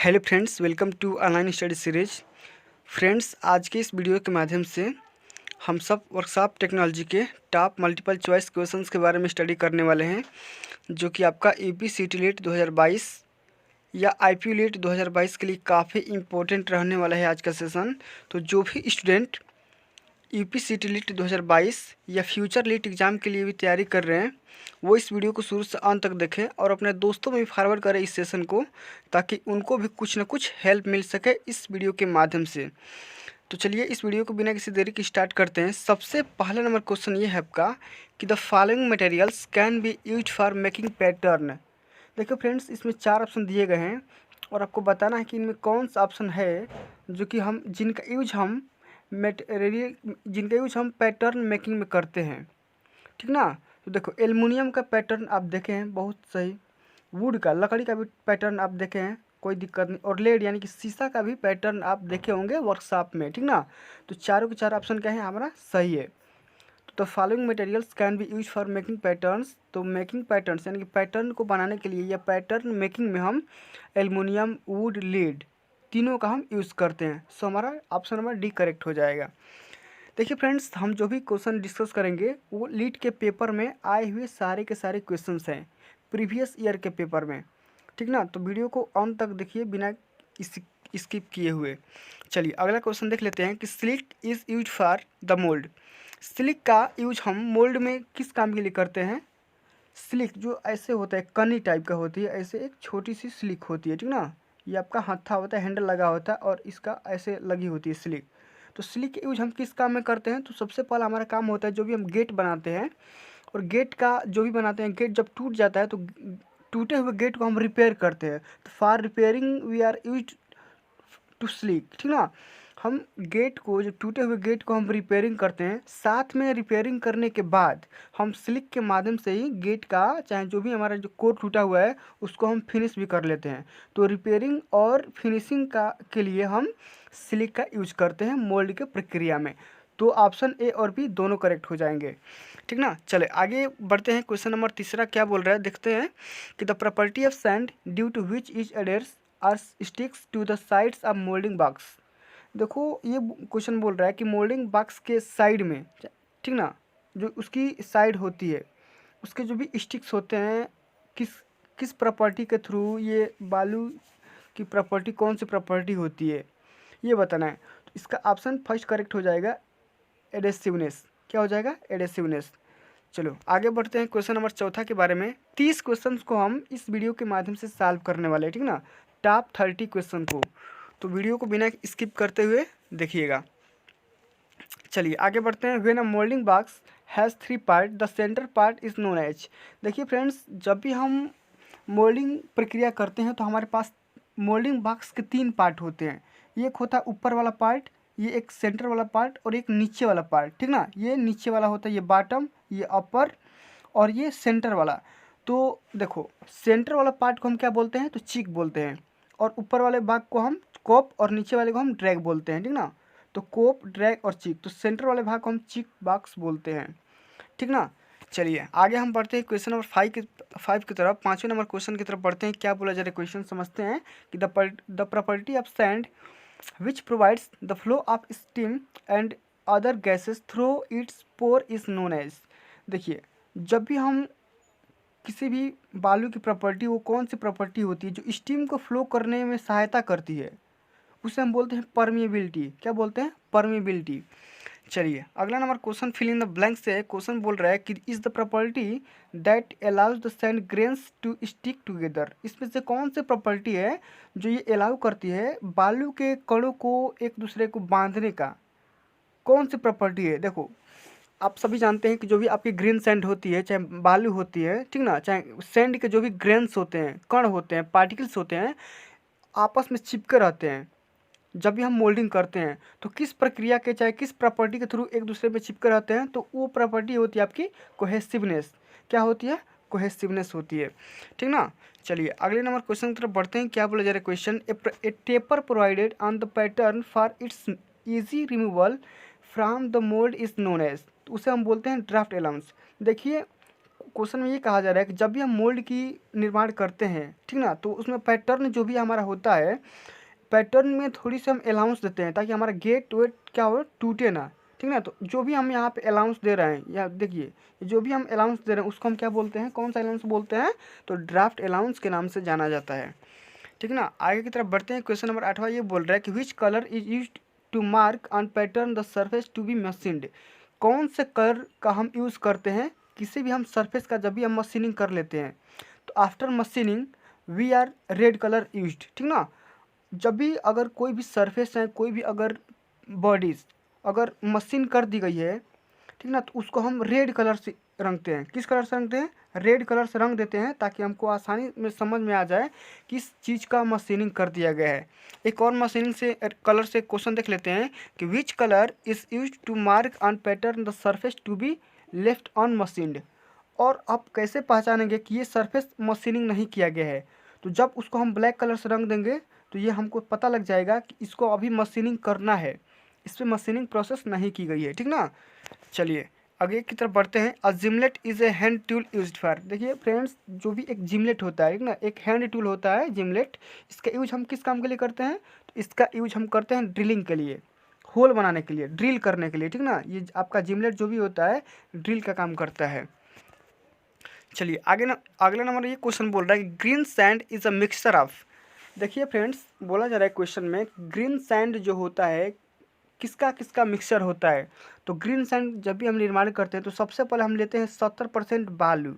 Hello friends, welcome to online study series. Friends, आज के इस वीडियो के माध्यम से हम सब वर्कशॉप टेक्नोलॉजी के टॉप मल्टीपल चॉइस क्वेश्चंस के बारे में स्टडी करने वाले हैं, जो कि आपका यूपी लीट 2022 या आईपीयू लीट 2022 के लिए काफ़ी इंपॉर्टेंट रहने वाला है आज का सेशन। तो जो भी स्टूडेंट यूपी लीट 2022 या फ्यूचर लीट एग्ज़ाम के लिए भी तैयारी कर रहे हैं, वो इस वीडियो को शुरू से अंत तक देखें और अपने दोस्तों में भी फॉरवर्ड करें इस सेशन को, ताकि उनको भी कुछ ना कुछ हेल्प मिल सके इस वीडियो के माध्यम से। तो चलिए इस वीडियो को बिना किसी देरी के स्टार्ट करते हैं। सबसे पहला नंबर क्वेश्चन ये है आपका कि the following materials can be use for making pattern. देखो फ्रेंड्स, इसमें 4 ऑप्शन दिए गए हैं और आपको बताना है कि इनमें कौन सा ऑप्शन है जो कि जिनका यूज हम पैटर्न मेकिंग में करते हैं, ठीक ना। तो देखो, एल्युमिनियम का पैटर्न आप देखे हैं, बहुत सही। वुड का, लकड़ी का भी पैटर्न आप देखे हैं, कोई दिक्कत नहीं। और लेड यानी कि शीशा का भी पैटर्न आप देखे होंगे वर्कशॉप में, ठीक ना। तो चारों के चार ऑप्शन क्या है हमारा सही है। तो following materials can be use for making patterns. तो मेकिंग पैटर्न्स यानी कि पैटर्न को बनाने के लिए या पैटर्न मेकिंग में हम एल्युमिनियम, वुड, लीड तीनों का हम यूज़ करते हैं। सो हमारा ऑप्शन नंबर डी करेक्ट हो जाएगा। देखिए फ्रेंड्स, हम जो भी क्वेश्चन डिस्कस करेंगे वो लीड के पेपर में आए हुए सारे के सारे क्वेश्चंस हैं, प्रीवियस ईयर के पेपर में, ठीक ना। तो वीडियो को अंत तक देखिए बिना स्किप किए हुए। चलिए अगला क्वेश्चन देख लेते हैं कि silk is use for the mould. Silk का यूज हम मोल्ड में किस काम के लिए करते हैं। सिल्क जो ऐसे होता है, कनी टाइप का होती है, ऐसे एक छोटी सी सिल्क होती है, ठीक ना। ये आपका हत्था होता है, हैंडल लगा होता है और इसका ऐसे लगी होती है सिल्क। तो सिल्क का यूज हम किस काम में करते हैं। तो सबसे पहला हमारा काम होता है, जो भी हम गेट बनाते हैं और गेट का जो भी बनाते हैं, गेट जब टूट जाता है तो टूटे हुए गेट को हम रिपेयर करते हैं। तो for repairing we are use to sleek, ठीक ना। हम गेट को, जो टूटे हुए गेट को हम रिपेयरिंग करते हैं, साथ में रिपेयरिंग करने के बाद हम स्लिक के माध्यम से ही गेट का, चाहे जो भी हमारा जो कोर टूटा हुआ है, उसको हम फिनिश भी कर लेते हैं। तो रिपेयरिंग और फिनिशिंग का के लिए हम स्लिक का यूज करते हैं मोल्ड के प्रक्रिया में। तो ऑप्शन ए और बी दोनों करेक्ट हो जाएंगे, ठीक ना। चले आगे बढ़ते हैं। क्वेश्चन नंबर तीसरा क्या बोल रहा है, देखते हैं कि the property of sand due to which is adheres or sticks to the sides of moulding box. देखो, ये क्वेश्चन बोल रहा है कि मोल्डिंग बॉक्स के साइड में, ठीक ना, जो उसकी साइड होती है, उसके जो भी स्टिक्स होते हैं, किस किस प्रॉपर्टी के थ्रू ये बालू की प्रॉपर्टी, कौन सी प्रॉपर्टी होती है, ये बताना है। तो इसका ऑप्शन फर्स्ट करेक्ट हो जाएगा, एडेसिवनेस। क्या हो जाएगा, एडेसिवनेस। चलो आगे बढ़ते हैं क्वेश्चन नंबर चौथा के बारे में। 30 क्वेश्चन को हम इस वीडियो के माध्यम से सॉल्व करने वाले हैं, ठीक ना, टॉप 30 क्वेश्चन को। तो वीडियो को बिना स्किप करते हुए देखिएगा। चलिए आगे बढ़ते हैं। When a moulding box has 3 part, the centre part is known as. देखिए फ्रेंड्स, जब भी हम मोल्डिंग प्रक्रिया करते हैं तो हमारे पास मोल्डिंग बॉक्स के 3 पार्ट होते हैं। एक होता है ऊपर वाला पार्ट, ये एक सेंटर वाला पार्ट और एक नीचे वाला पार्ट, ठीक ना। ये नीचे वाला होता है, ये बॉटम, ये अपर और ये सेंटर वाला। तो देखो, सेंटर वाला पार्ट को हम क्या बोलते हैं, तो चीक बोलते हैं। और ऊपर वाले भाग को हम कोप और नीचे वाले को हम ड्रैग बोलते हैं, ठीक ना। तो कोप, ड्रैग और चीक, तो सेंटर वाले भाग को हम चीक बॉक्स बोलते हैं, ठीक ना। चलिए आगे हम बढ़ते हैं क्वेश्चन नंबर 5 की तरफ, 5वें नंबर क्वेश्चन की तरफ बढ़ते हैं। क्या बोला जा रहा है क्वेश्चन समझते हैं कि the property of sand which provides the flow of steam and other gases through its pore is known as. देखिए, जब भी हम किसी भी बालू की प्रॉपर्टी, वो कौन सी प्रॉपर्टी होती है जो स्टीम को फ्लो करने में सहायता करती है, उसे हम बोलते हैं परमिएबिलिटी। क्या बोलते हैं, परमिएबिलिटी। चलिए अगला number question fill in the blank से क्वेश्चन बोल रहा है कि is the property that allows the sand grains to stick together. इसमें से कौन सी प्रॉपर्टी है जो ये अलाउ करती है बालू के कणों को एक दूसरे को बांधने का, कौन सी प्रॉपर्टी है। देखो, आप सभी जानते हैं कि जो भी आपकी ग्रेन सैंड होती है, चाहे बालू होती है, ठीक ना, चाहे सैंड के जो भी ग्रेन्स होते हैं, कण होते हैं, पार्टिकल्स होते हैं, आपस में चिपके रहते हैं। जब भी हम मोल्डिंग करते हैं तो किस प्रक्रिया के, चाहे किस प्रॉपर्टी के थ्रू एक दूसरे पे चिपके रहते हैं, तो वो प्रॉपर्टी होती है आपकी कोहेसिवनेस। क्या होती है, कोहेसिवनेस होती है, ठीक ना। चलिए अगले नंबर क्वेश्चन की तरफ बढ़ते हैं। क्या बोला जा रहा है question, a taper provided on the pattern for its easy removal from the mould is known as. उसे हम बोलते हैं ड्राफ्ट अलाउंस। देखिए, क्वेश्चन में ये कहा जा रहा है कि जब भी हम मोल्ड की निर्माण करते हैं, ठीक ना, तो उसमें पैटर्न जो भी हमारा होता है, पैटर्न में थोड़ी सी हम अलाउंस देते हैं ताकि हमारा गेट वेट क्या हो, टूटे ना, ठीक ना। तो जो भी हम यहाँ पे अलाउंस दे रहे हैं, या देखिए जो भी हम अलाउंस दे रहे हैं उसको हम क्या बोलते हैं, कौन सा अलाउंस बोलते हैं, तो ड्राफ्ट अलाउंस के नाम से जाना जाता है, ठीक ना। आगे की तरफ बढ़ते हैं। क्वेश्चन नंबर 8वां ये बोल रहा है कि which colour is use to mark on pattern the surface to be machined. कौन से कलर का हम यूज़ करते हैं किसी भी हम सरफेस का, जब भी हम मशीनिंग कर लेते हैं तो after machining we are red colour used, ठीक ना। जब भी अगर कोई भी सरफेस है, कोई भी अगर बॉडीज अगर मशीन कर दी गई है, ठीक ना, तो उसको हम रेड कलर से रंगते हैं। किस कलर से रंगते हैं, रेड कलर से रंग देते हैं ताकि हमको आसानी में समझ में आ जाए किस चीज़ का मशीनिंग कर दिया गया है। एक और मशीनिंग से कलर से क्वेश्चन देख लेते हैं कि which colour is use to mark on pattern the surface to be left on machined. और आप कैसे पहचानेंगे कि ये सरफेस मशीनिंग नहीं किया गया है, तो जब उसको हम ब्लैक कलर से रंग देंगे तो ये हमको पता लग जाएगा कि इसको अभी मशीनिंग करना है, इस पर मशीनिंग प्रोसेस नहीं की गई है, ठीक ना। चलिए आगे की तरफ बढ़ते हैं। A gimlet is a hand tool used for. देखिए फ्रेंड्स, जो भी एक जिमलेट होता है, ठीक ना, एक हैंड टूल होता है जिमलेट, इसका यूज हम किस काम के लिए करते हैं, तो इसका यूज हम करते हैं ड्रिलिंग के लिए, होल बनाने के लिए, ड्रिल करने के लिए, ठीक ना। ये आपका जिमलेट जो भी होता है ड्रिल का काम करता है। चलिए आगे ना, अगला नंबर ये क्वेश्चन बोल रहा है कि green sand is a mixture of. देखिए फ्रेंड्स, बोला जा रहा है क्वेश्चन में ग्रीन सैंड जो होता है किसका किसका मिक्सचर होता है। तो ग्रीन सैंड जब भी हम निर्माण करते हैं तो सबसे पहले हम लेते हैं 70% बालू,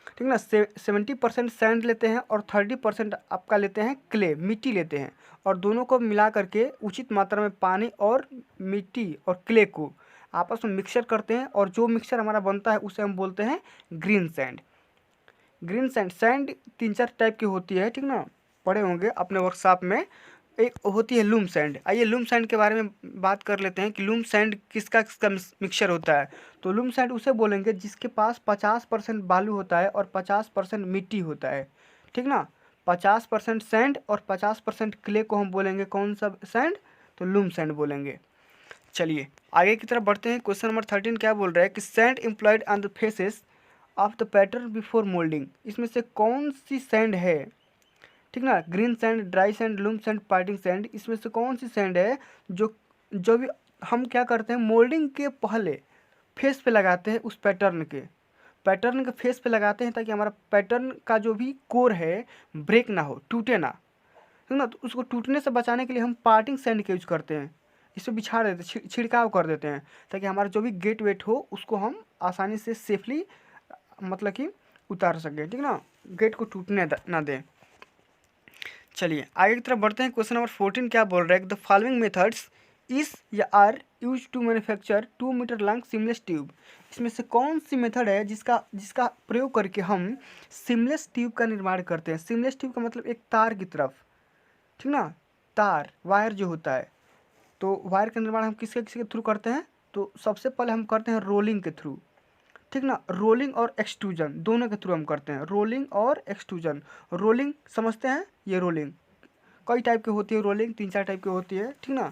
ठीक ना, 70% सैंड लेते हैं और 30% आपका लेते हैं क्ले, मिट्टी लेते हैं, और दोनों को मिला करके उचित मात्रा में पानी और मिट्टी और क्ले को आपस में मिक्सचर करते हैं, और जो मिक्सचर हमारा बनता है उसे हम बोलते हैं green sand. Green sand, sand 3-4 type की होती है, ठीक ना, पढ़े होंगे अपने वर्कशॉप में। एक होती है लूम सैंड। आइए लूम सैंड के बारे में बात कर लेते हैं कि लूम सैंड किसका किसका मिक्सचर होता है। तो लूम सैंड उसे बोलेंगे जिसके पास 50% बालू होता है और 50% मिट्टी होता है, ठीक ना। 50% सैंड और 50% क्ले को हम बोलेंगे कौन सा सैंड, तो लूम सैंड बोलेंगे। चलिए आगे की तरफ बढ़ते हैं। क्वेश्चन नंबर 13 क्या बोल रहा है कि sand employed on the faces of the pattern before moulding. इसमें से कौन सी सैंड है, ठीक ना, green sand, dry sand, loom sand, parting sand, इसमें से कौन सी सैंड है जो जो भी हम क्या करते हैं मोल्डिंग के पहले फेस पे लगाते हैं, उस पैटर्न के फेस पे लगाते हैं ताकि हमारा पैटर्न का जो भी कोर है ब्रेक ना हो, टूटे ना, ठीक ना। तो उसको टूटने से बचाने के लिए हम पार्टिंग सैंड का यूज करते हैं, इसे बिछा देते हैं, छिड़काव कर देते हैं ताकि हमारा जो भी गेट वेट हो उसको हम आसानी से सेफली मतलब कि उतार सकें, ठीक ना, गेट को टूटने ना दें। चलिए आगे की तरफ बढ़ते हैं। क्वेश्चन नंबर 14 क्या बोल रहा है, द फॉलोइंग मेथड्स इज या are use to manufacture 2 metre long seamless tube. इसमें से कौन सी मेथड है जिसका जिसका प्रयोग करके हम सिमलेस ट्यूब का निर्माण करते हैं। सिमलेस ट्यूब का मतलब एक तार की तरफ, ठीक ना, तार वायर जो होता है, तो वायर का निर्माण हम किसके थ्रू करते हैं, तो सबसे पहले हम करते हैं रोलिंग के थ्रू, ठीक ना। रोलिंग और एक्सट्रूजन दोनों के थ्रू हम करते हैं, रोलिंग और एक्सट्रूजन। रोलिंग समझते हैं, ये रोलिंग कई टाइप की होती है, रोलिंग 3-4 टाइप की होती है, ठीक ना।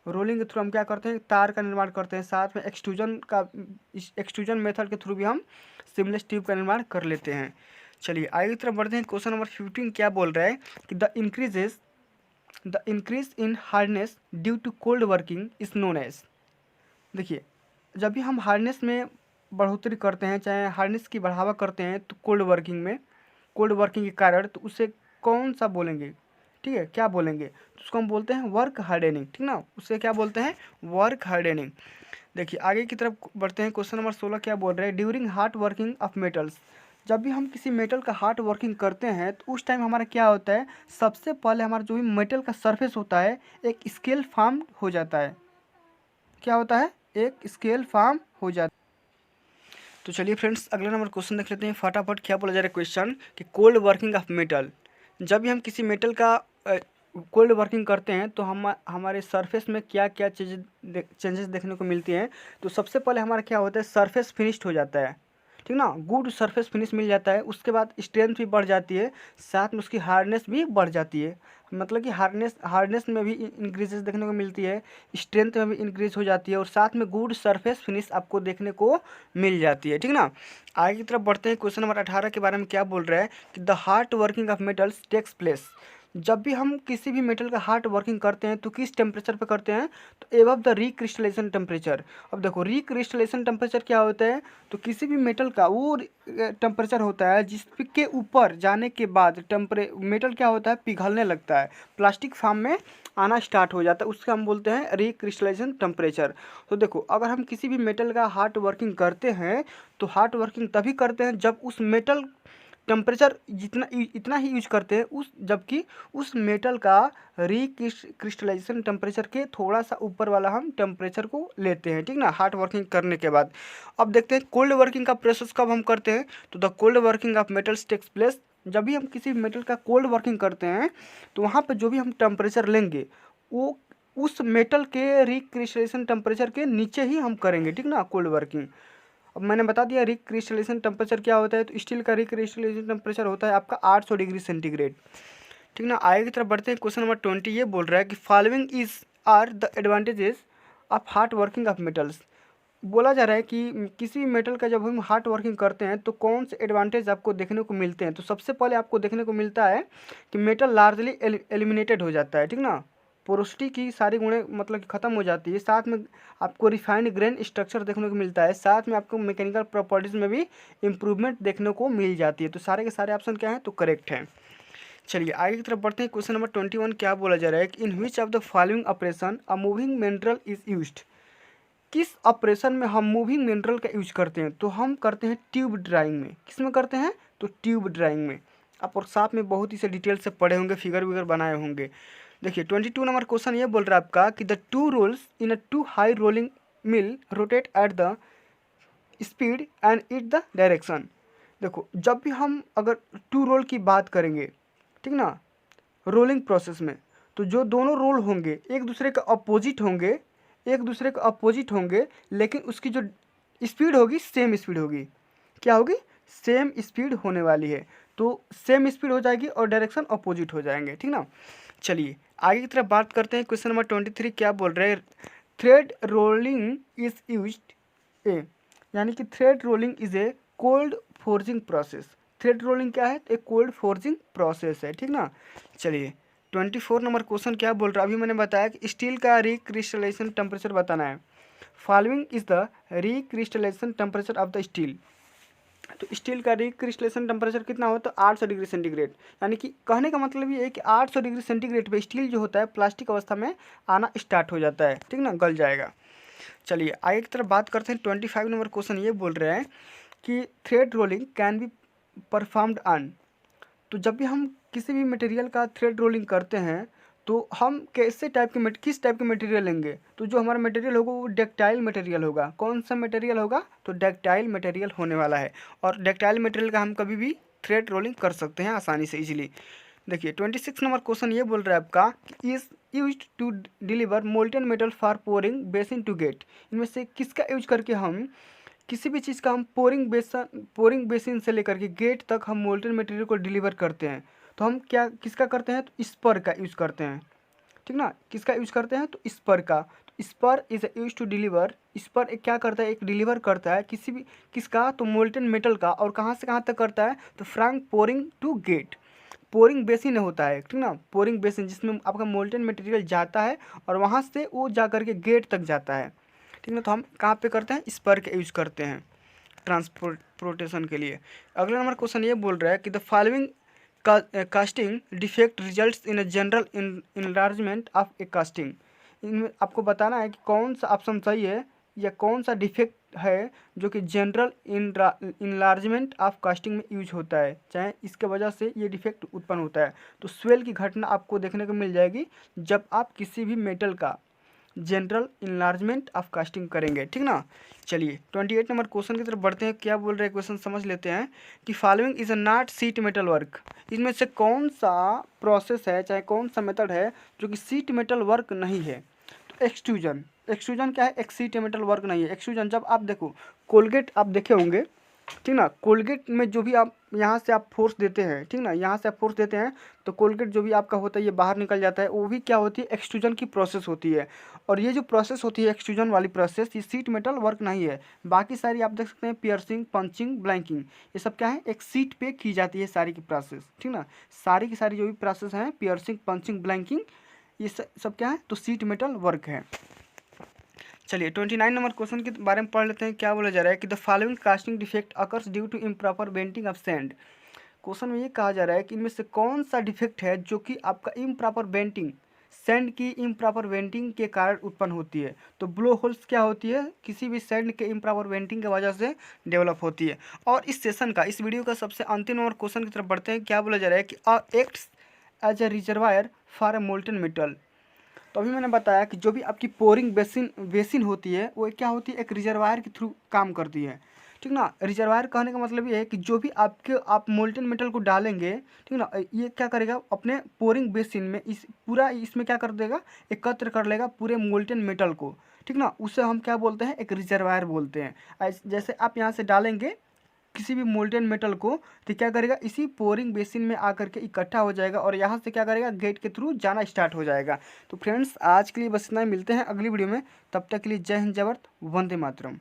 रोलिंग के थ्रू हम क्या करते हैं, तार का निर्माण करते हैं, साथ में एक्सट्रूजन का, इस एक्सट्रूजन मेथड के थ्रू भी हम सिमलेस ट्यूब का निर्माण कर लेते हैं। चलिए आगे की तरफ बढ़ते हैं। क्वेश्चन नंबर 15 क्या बोल रहा है कि the increase in hardness due to cold working is known as. देखिए जब भी हम हार्डनेस में बढ़ोतरी करते हैं, चाहे हार्डनेस की बढ़ावा करते हैं, तो कोल्ड वर्किंग के कारण, तो उसे कौन सा बोलेंगे, ठीक है, क्या बोलेंगे, तो उसको हम बोलते हैं वर्क हार्डनिंग, ठीक ना, उसे क्या बोलते हैं, वर्क हार्डनिंग। देखिए आगे की तरफ बढ़ते हैं। क्वेश्चन नंबर 16 क्या बोल रहे हैं, during hard working of metals. जब भी हम किसी मेटल का हार्ड वर्किंग करते हैं तो उस टाइम हमारा क्या होता है, सबसे पहले हमारा जो भी मेटल का सरफेस होता है एक स्केल फॉर्म हो जाता है। क्या होता है, एक स्केल फॉर्म हो जाता है। तो चलिए फ्रेंड्स अगला नंबर क्वेश्चन देख लेते हैं फटाफट। क्या बोला जा रहा है क्वेश्चन कि कोल्ड वर्किंग ऑफ मेटल। जब भी हम किसी मेटल का कोल्ड वर्किंग करते हैं तो हम हमारे सरफेस में क्या क्या चेंजेस देखने को मिलती हैं। तो सबसे पहले हमारा क्या होता है, सरफेस फिनिश्ड हो जाता है, ठीक ना, गुड सरफेस फिनिश मिल जाता है। उसके बाद स्ट्रेंथ भी बढ़ जाती है, साथ में उसकी हार्डनेस भी बढ़ जाती है, मतलब कि हार्डनेस में भी इंक्रीजेस देखने को मिलती है, स्ट्रेंथ में भी इंक्रीज हो जाती है, और साथ में गुड सरफेस फिनिश आपको देखने को मिल जाती है। ठीक ना, आगे की तरफ बढ़ते हैं। क्वेश्चन नंबर 18 के बारे में क्या बोल रहा है कि the hard working of metals takes place. जब भी हम किसी भी मेटल का हार्ड वर्किंग करते हैं तो किस टेम्परेचर पे करते हैं, तो एबव द रिक्रिस्टलाइजेशन टेम्परेचर। अब देखो रिक्रिस्टलाइजेशन टेम्परेचर क्या होता है, तो किसी भी मेटल का वो टेम्परेचर होता है जिसके ऊपर जाने के बाद मेटल क्या होता है, पिघलने लगता है, प्लास्टिक फॉर्म में आना स्टार्ट हो जाता है, उससे हम बोलते हैं रिक्रिस्टलाइजेशन टेम्परेचर। तो देखो अगर हम किसी भी मेटल का हार्ड वर्किंग करते हैं तो हार्ड वर्किंग तभी करते हैं जब उस मेटल टेम्परेचर इतना ही यूज करते हैं जबकि उस मेटल का रिक्रिस्टलाइजेशन टेम्परेचर के थोड़ा सा ऊपर वाला हम टेम्परेचर को लेते हैं। ठीक ना, हार्ड वर्किंग करने के बाद। अब देखते हैं कोल्ड वर्किंग का प्रोसेस कब हम करते हैं, तो the cold working of metals takes place. जब भी हम किसी मेटल का कोल्ड वर्किंग करते हैं तो वहाँ पर जो भी हम टेम्परेचर लेंगे वो उस मेटल के रिक्रिस्टलाइजेशन टेम्परेचर के नीचे ही हम करेंगे। ठीक ना, कोल्ड वर्किंग। अब मैंने बता दिया रिक्रिस्टलाइजेशन टेम्परेचर क्या होता है, तो स्टील का रिक्रिस्टलाइजेशन टेम्परेचर होता है आपका 800 डिग्री सेंटीग्रेड। ठीक ना, आगे की तरफ बढ़ते हैं। क्वेश्चन नंबर 20 ये बोल रहा है कि following is are the advantages of hard working of metals. बोला जा रहा है कि किसी भी मेटल का जब हम हार्ड वर्किंग करते हैं तो कौन से एडवांटेज आपको देखने को मिलते हैं। तो सबसे पहले आपको देखने को मिलता है कि मेटल लार्जली एलिमिनेटेड हो जाता है। ठीक ना, पोरोसिटी की सारी गुणें मतलब कि ख़त्म हो जाती है, साथ में आपको रिफाइंड ग्रेन स्ट्रक्चर देखने को मिलता है, साथ में आपको मैकेनिकल प्रॉपर्टीज़ में भी इम्प्रूवमेंट देखने को मिल जाती है। तो सारे के सारे ऑप्शन क्या हैं, तो करेक्ट हैं। चलिए आगे की तरफ बढ़ते हैं। क्वेश्चन नंबर 21 क्या बोला जा रहा है कि in which of the following operation a moving mineral is used. किस ऑपरेशन में हम मूविंग मिनरल का यूज करते हैं, तो हम करते हैं ट्यूब ड्राइंग में। किस में करते हैं, तो ट्यूब ड्राइंग में। आप और साथ में बहुत ही से डिटेल से पढ़े होंगे, फिगर विगर बनाए होंगे। देखिए 22 नंबर क्वेश्चन ये बोल रहा है आपका कि the two rolls in a two high rolling mill rotate at the speed and it the direction. देखो जब भी हम अगर टू रोल की बात करेंगे, ठीक ना, रोलिंग प्रोसेस में, तो जो दोनों रोल होंगे एक दूसरे के अपोजिट होंगे, लेकिन उसकी जो स्पीड होगी सेम स्पीड होगी। क्या होगी, सेम स्पीड होने वाली है। तो सेम स्पीड हो जाएगी और डायरेक्शन अपोजिट हो जाएंगे। ठीक ना, चलिए आगे की तरफ बात करते हैं। क्वेश्चन नंबर 23 क्या बोल रहे हैं, थ्रेड रोलिंग इज यूज्ड ए, यानी कि thread rolling is a cold forging process. Thread rolling क्या है, एक कोल्ड फोर्जिंग प्रोसेस है। ठीक ना, चलिए 24 नंबर क्वेश्चन क्या बोल रहा है, अभी मैंने बताया कि स्टील का रिक्रिस्टलाइजेशन टेम्परेचर बताना है। Following is the recrystallisation temperature of the steel. तो स्टील का रिक्रिस्टलेशन टेम्परेचर कितना होता है, 800 डिग्री सेंटीग्रेड। यानी कि कहने का मतलब ये है कि 800 डिग्री सेंटीग्रेड पे स्टील जो होता है प्लास्टिक अवस्था में आना स्टार्ट हो जाता है। ठीक ना, गल जाएगा। चलिए आगे की तरफ बात करते हैं। 25 नंबर क्वेश्चन ये बोल रहे हैं कि thread rolling can be performed on. तो जब भी हम किसी भी मटेरियल का थ्रेड रोलिंग करते हैं तो हम किस टाइप के मटेरियल लेंगे, तो जो हमारा मटेरियल होगा वो डक्टाइल मटेरियल होगा। कौन सा मटेरियल होगा, तो डक्टाइल मटेरियल होने वाला है। और डक्टाइल मटेरियल का हम कभी भी थ्रेड रोलिंग कर सकते हैं आसानी से, इजीली। देखिए 26 नंबर क्वेश्चन ये बोल रहा है आपका, is used to deliver molten metal for pouring basin to gate. इनमें से किसका यूज करके हम किसी भी चीज़ का हम पोरिंग बेसिन से लेकर के गेट तक हम मोल्टन मटेरियल को डिलीवर करते हैं। तो हम किसका करते हैं, तो स्पर का यूज़ करते हैं। ठीक ना, किसका यूज़ करते हैं, तो स्पर का। तो sprue is use to deliver. Sprue एक क्या करता है, एक डिलीवर करता है किसका, तो मोल्टन मेटल का। और कहाँ से कहाँ तक करता है, तो from pouring to gate. Pouring basin होता है, ठीक ना, पोरिंग बेसिन जिसमें आपका मोल्टन मटेरियल जाता है और वहाँ से वो जा करके गेट तक जाता है। ठीक ना, तो हम कहाँ पे करते हैं, स्पर का यूज करते हैं ट्रांसपोर्टेशन के लिए। अगला नंबर क्वेश्चन ये बोल रहा है कि the following casting defect results in a general enlargement of A casting. इनमें आपको बताना है कि कौन सा ऑप्शन सही है या कौन सा डिफेक्ट है जो कि जनरल इनलार्जमेंट ऑफ कास्टिंग में यूज होता है, चाहे इसके वजह से ये डिफेक्ट उत्पन्न होता है। तो स्वेल की घटना आपको देखने को मिल जाएगी जब आप किसी भी मेटल का जनरल इनलार्जमेंट ऑफ कास्टिंग करेंगे। ठीक ना, चलिए 28 नंबर क्वेश्चन की तरफ बढ़ते हैं। क्या बोल रहे हैं क्वेश्चन समझ लेते हैं कि following is a not seat metal work. इसमें से कौन सा प्रोसेस है, चाहे कौन सा मेथड है जो कि सीट मेटल वर्क नहीं है, तो एक्सट्रूजन। एक्सट्रूजन क्या है, एक सीट मेटल वर्क नहीं है। एक्सट्रूजन जब आप देखो कोलगेट आप देखे होंगे, ठीक ना। कोलगेट में जो भी आप यहाँ से आप फोर्स देते हैं, ठीक ना, यहाँ से आप फोर्स देते हैं तो कोलगेट जो भी आपका होता है ये बाहर निकल जाता है। वो भी क्या होती है, एक्सट्रूजन की प्रोसेस होती है। और ये जो प्रोसेस होती है एक्सट्रूजन वाली प्रोसेस, ये शीट मेटल वर्क नहीं है। बाकी सारी आप देख सकते हैं पियर्सिंग, पंचिंग, ब्लैंकिंग, ये सब क्या है, एक शीट पे की जाती है सारी की प्रोसेस, ठीक ना। सारी की सारी जो भी प्रोसेस हैं, पियर्सिंग, पंचिंग, ब्लैंकिंग, ये सब क्या है, तो शीट मेटल वर्क है। चलिए 29 नंबर क्वेश्चन के बारे में पढ़ लेते हैं। क्या बोला जा रहा है कि the following casting defect occurs due to improper venting of sand. Question में ये कहा जा रहा है कि इनमें से कौन सा डिफेक्ट है जो कि आपका इम्प्रॉपर बेंटिंग, सैंड की इम्प्रॉपर बेंटिंग के कारण उत्पन्न होती है। तो ब्लो होल्स क्या होती है, किसी भी सैंड के इम्प्रॉपर बेंटिंग की वजह से डेवलप होती है। और इस सेशन का, इस वीडियो का सबसे अंतिम नंबर क्वेश्चन की तरफ बढ़ते हैं। क्या बोला जा रहा है कि acts as a reservoir for a molten metal. तो अभी मैंने बताया कि जो भी आपकी पोरिंग बेसिन होती है वो क्या होती है, एक रिजर्वायर के थ्रू काम करती है, ठीक ना। रिजर्वायर कहने का मतलब ये है कि जो भी आप मोल्टेन मेटल को डालेंगे, ठीक ना, ये क्या करेगा, अपने पोरिंग बेसिन में इस पूरा इसमें क्या कर देगा, एकत्र कर लेगा पूरे मोल्टेन मेटल को, ठीक ना। उसे हम क्या बोलते हैं, एक रिजर्वायर बोलते हैं। जैसे आप यहाँ से डालेंगे किसी भी मोल्टेन मेटल को, तो क्या करेगा, इसी पोरिंग बेसिन में आकर के इकट्ठा हो जाएगा और यहाँ से क्या करेगा, गेट के थ्रू जाना स्टार्ट हो जाएगा। तो फ्रेंड्स आज के लिए बस इतना ही, मिलते हैं अगली वीडियो में। तब तक के लिए जय हिंद, जय भारत, वंदे मातरम।